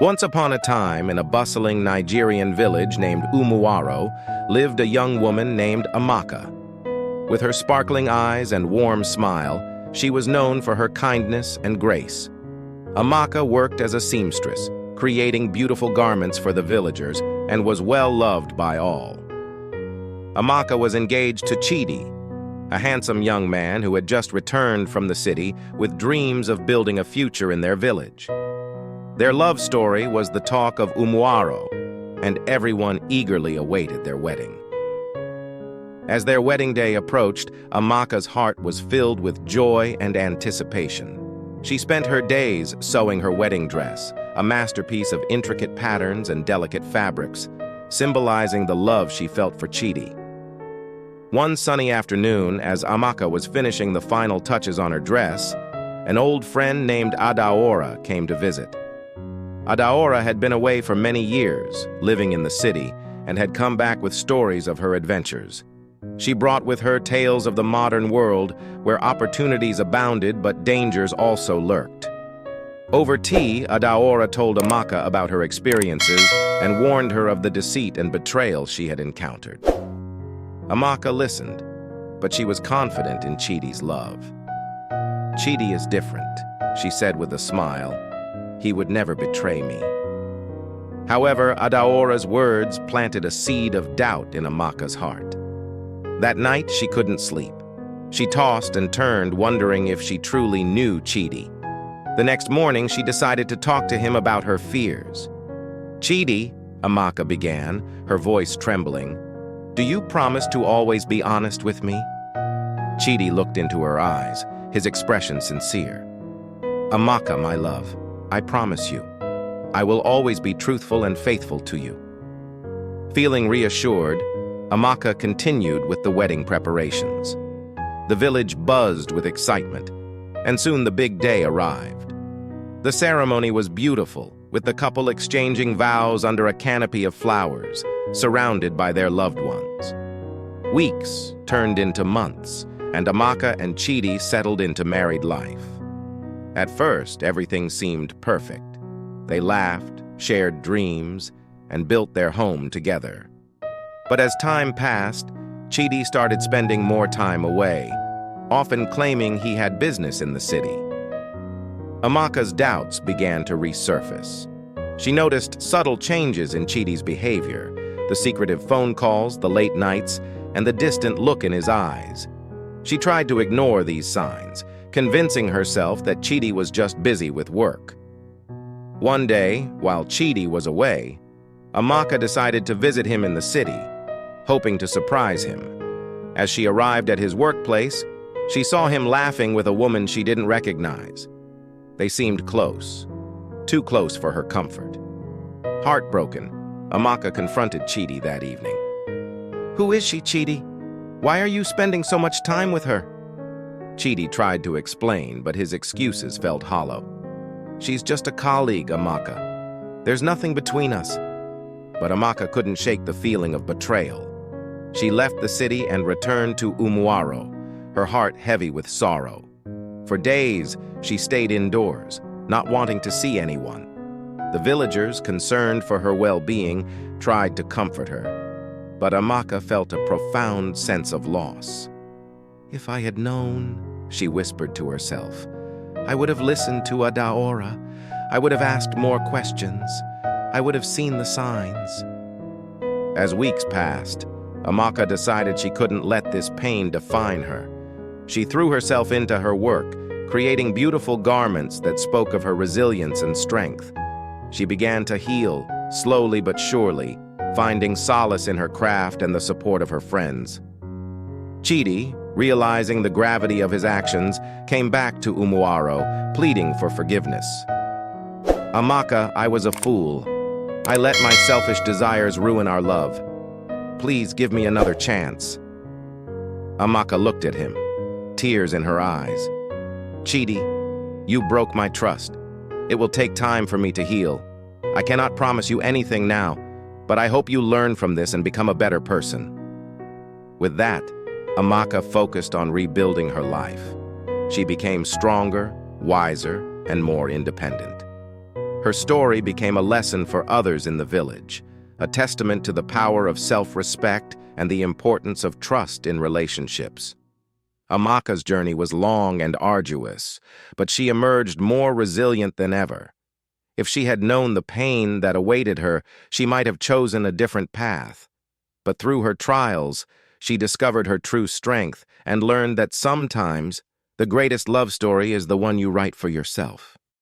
Once upon a time, in a bustling Nigerian village named Umuaro, lived a young woman named Amaka. With her sparkling eyes and warm smile, she was known for her kindness and grace. Amaka worked as a seamstress, creating beautiful garments for the villagers, and was well loved by all. Amaka was engaged to Chidi, a handsome young man who had just returned from the city with dreams of building a future in their village. Their love story was the talk of Umuaro, and everyone eagerly awaited their wedding. As their wedding day approached, Amaka's heart was filled with joy and anticipation. She spent her days sewing her wedding dress, a masterpiece of intricate patterns and delicate fabrics, symbolizing the love she felt for Chidi. One sunny afternoon, as Amaka was finishing the final touches on her dress, an old friend named Adaora came to visit. Adaora had been away for many years, living in the city, and had come back with stories of her adventures. She brought with her tales of the modern world, where opportunities abounded but dangers also lurked. Over tea, Adaora told Amaka about her experiences and warned her of the deceit and betrayal she had encountered. Amaka listened, but she was confident in Chidi's love. "Chidi is different," she said with a smile. "He would never betray me." However, Adaora's words planted a seed of doubt in Amaka's heart. That night, she couldn't sleep. She tossed and turned, wondering if she truly knew Chidi. The next morning, she decided to talk to him about her fears. "Chidi," Amaka began, her voice trembling, "do you promise to always be honest with me?" Chidi looked into her eyes, his expression sincere. "Amaka, my love, I promise you. I will always be truthful and faithful to you." Feeling reassured, Amaka continued with the wedding preparations. The village buzzed with excitement, and soon the big day arrived. The ceremony was beautiful, with the couple exchanging vows under a canopy of flowers, surrounded by their loved ones. Weeks turned into months, and Amaka and Chidi settled into married life. At first, everything seemed perfect. They laughed, shared dreams, and built their home together. But as time passed, Chidi started spending more time away, often claiming he had business in the city. Amaka's doubts began to resurface. She noticed subtle changes in Chidi's behavior, the secretive phone calls, the late nights, and the distant look in his eyes. She tried to ignore these signs, convincing herself that Chidi was just busy with work. One day, while Chidi was away, Amaka decided to visit him in the city, hoping to surprise him. As she arrived at his workplace, she saw him laughing with a woman she didn't recognize. They seemed close, too close for her comfort. Heartbroken, Amaka confronted Chidi that evening. "Who is she, Chidi? Why are you spending so much time with her?" Chidi tried to explain, but his excuses felt hollow. "She's just a colleague, Amaka. There's nothing between us." But Amaka couldn't shake the feeling of betrayal. She left the city and returned to Umuaro, her heart heavy with sorrow. For days, she stayed indoors, not wanting to see anyone. The villagers, concerned for her well-being, tried to comfort her. But Amaka felt a profound sense of loss. "If I had known," she whispered to herself, "I would have listened to Adaora. I would have asked more questions. I would have seen the signs." As weeks passed, Amaka decided she couldn't let this pain define her. She threw herself into her work, creating beautiful garments that spoke of her resilience and strength. She began to heal, slowly but surely, finding solace in her craft and the support of her friends. Chidi, realizing the gravity of his actions, came back to Umuaro, pleading for forgiveness. "Amaka, I was a fool. I let my selfish desires ruin our love. Please give me another chance." Amaka looked at him, tears in her eyes. "Chidi, you broke my trust. It will take time for me to heal. I cannot promise you anything now, but I hope you learn from this and become a better person." With that, Amaka focused on rebuilding her life. She became stronger, wiser, and more independent. Her story became a lesson for others in the village, a testament to the power of self-respect and the importance of trust in relationships. Amaka's journey was long and arduous, but she emerged more resilient than ever. If she had known the pain that awaited her, she might have chosen a different path. But through her trials, she discovered her true strength and learned that sometimes the greatest love story is the one you write for yourself.